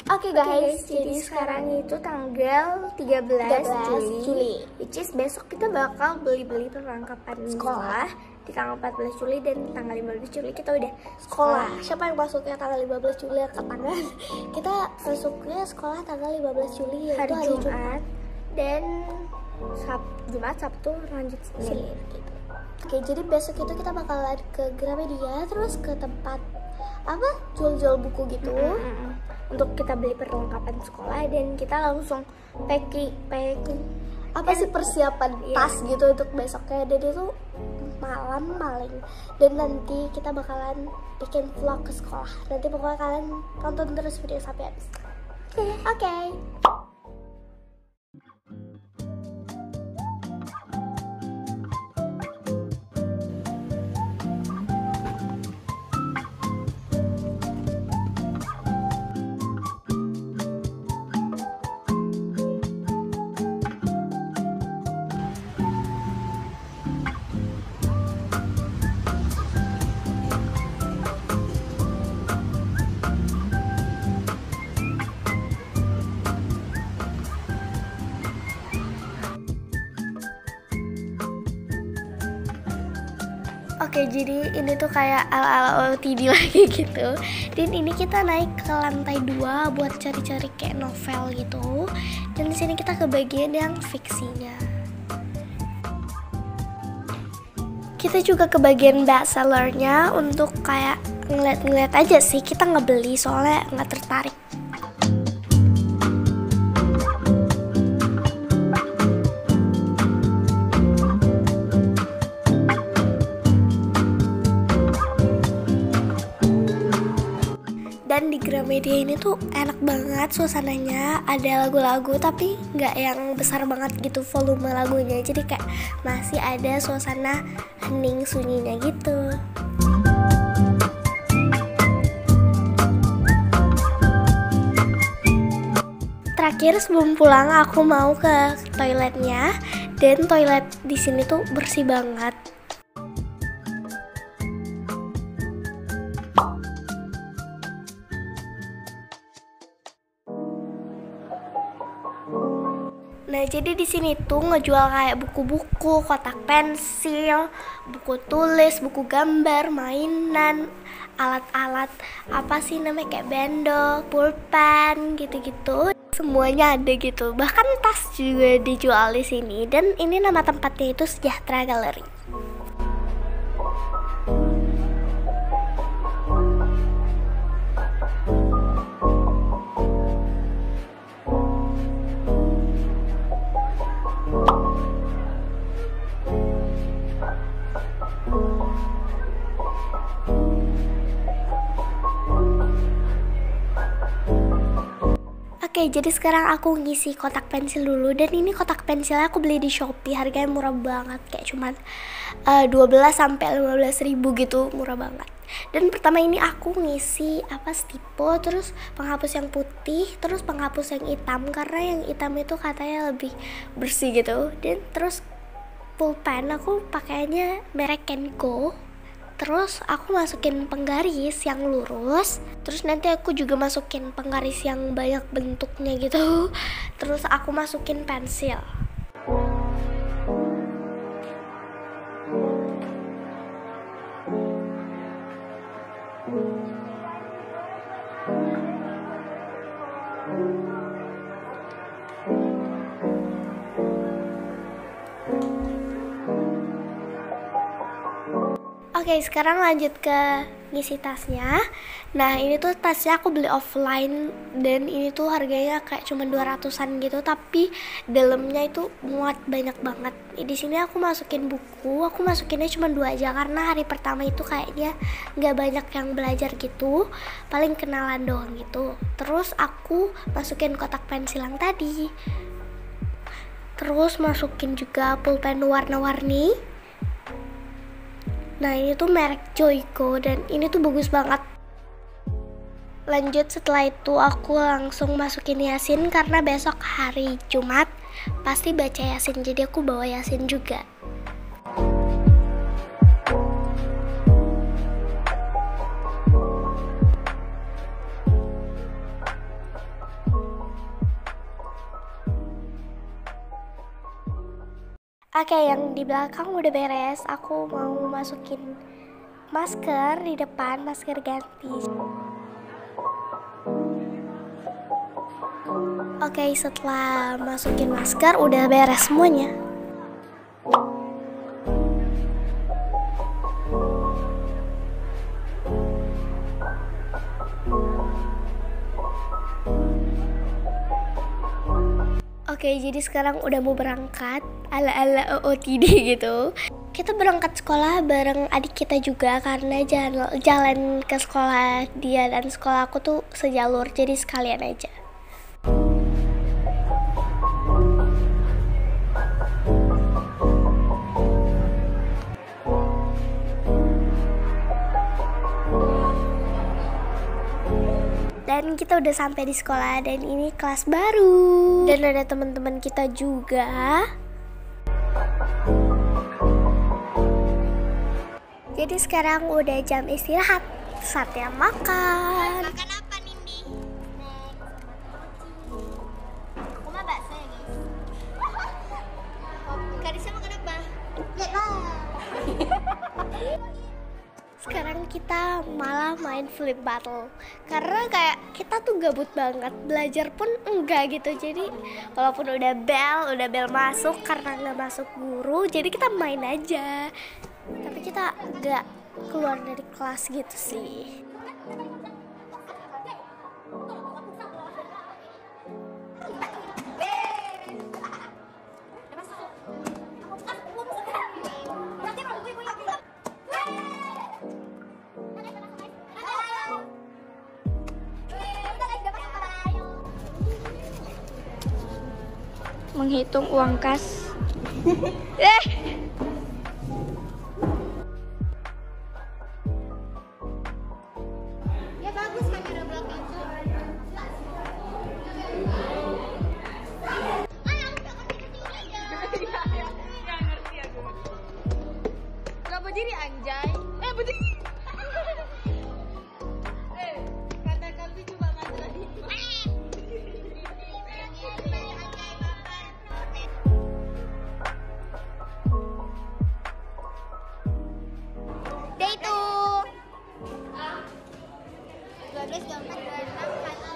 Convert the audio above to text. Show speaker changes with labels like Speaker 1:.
Speaker 1: Oke guys, jadi sekarang itu tanggal 13 Juli, which is besok kita bakal beli-beli perlengkapan sekolah. Di tanggal 14 Juli dan tanggal 15 Juli kita udah sekolah.
Speaker 2: Siapa yang masuknya tanggal 15 Juli angkat tangan? Kita masuknya sekolah tanggal 15 Juli yaitu
Speaker 1: hari Jumat. Dan Jumat, Sabtu lanjut Senin gitu.
Speaker 2: Oke, jadi besok itu kita bakalan ke Gramedia, terus ke tempat apa? Jual-jual buku gitu.
Speaker 1: Untuk kita beli perlengkapan sekolah dan kita langsung packing
Speaker 2: apa sih persiapan tas gitu untuk besoknya. Dan itu malam paling, dan nanti kita bakalan bikin vlog ke sekolah. Nanti pokoknya kalian tonton terus video sampai habis. Oke.
Speaker 1: Oke, jadi ini tuh kayak ala-ala OOTD lagi gitu. Dan ini kita naik ke lantai 2 buat cari-cari kayak novel gitu. Dan di sini kita ke bagian yang fiksinya. Kita juga ke bagian bestsellernya untuk kayak ngeliat-ngeliat aja sih. Kita nggak beli soalnya nggak tertarik. Dan di Gramedia ini tuh enak banget suasananya, ada lagu-lagu tapi nggak yang besar banget gitu volume lagunya, jadi kayak masih ada suasana hening sunyinya gitu. Terakhir sebelum pulang aku mau ke toiletnya, dan toilet di sini tuh bersih banget. Nah, jadi di sini tuh ngejual kayak buku-buku, kotak pensil, buku tulis, buku gambar, mainan, alat-alat apa sih namanya kayak bendok, pulpen gitu-gitu. Semuanya ada gitu. Bahkan tas juga dijual di sini. Dan ini nama tempatnya itu Sejahtera Gallery. Oke, jadi sekarang aku ngisi kotak pensil dulu. Dan ini kotak pensilnya aku beli di Shopee, harganya murah banget, kayak cuman 12-15 ribu gitu, murah banget. Dan pertama ini aku ngisi stipo, terus penghapus yang putih, terus penghapus yang hitam, karena yang hitam itu katanya lebih bersih gitu. Dan terus pulpen aku pakainya merek Kenko. Terus aku masukin penggaris yang lurus. Terus nanti aku juga masukin penggaris yang banyak bentuknya gitu. Terus aku masukin pensil. Oke, sekarang lanjut ke ngisi tasnya. Nah, ini tuh tasnya aku beli offline, dan ini tuh harganya kayak cuma 200-an gitu, tapi dalamnya itu muat banyak banget. Di sini aku masukin buku, aku masukinnya cuma 2 aja karena hari pertama itu kayaknya nggak banyak yang belajar gitu, paling kenalan doang gitu. Terus aku masukin kotak pensil yang tadi. Terus masukin juga pulpen warna-warni. Nah, ini tuh merek Joico, dan ini tuh bagus banget. Lanjut setelah itu aku langsung masukin Yasin, karena besok hari Jumat pasti baca Yasin, jadi aku bawa Yasin juga. Oke, yang di belakang udah beres. Aku mau masukin masker di depan, masker ganti. Oke, setelah masukin masker udah beres semuanya. Oke, jadi sekarang udah mau berangkat ala-ala OOTD gitu. Kita berangkat sekolah bareng adik kita juga karena jalan ke sekolah dia dan sekolah aku tuh sejalur, jadi sekalian aja. Dan kita udah sampai di sekolah dan ini kelas baru. Dan ada teman-teman kita juga. Jadi sekarang udah jam istirahat. Saatnya makan. Makan apa, Nindi? Aku mah bakso ya, guys. Karisnya makan apa? Lihat lah. Sekarang kita malah main flip battle karena kayak kita tuh gabut banget, belajar pun enggak gitu. Jadi walaupun udah bel masuk karena nggak masuk guru, jadi kita main aja. Tapi kita nggak keluar dari kelas gitu sih.
Speaker 3: Menghitung uang kas.
Speaker 1: Ya bagus kamera belakang tuh.
Speaker 3: Gak berdiri anjay. Berdiri. Kata kami cuma ngajarin.
Speaker 1: Day 2 12, 24, 26,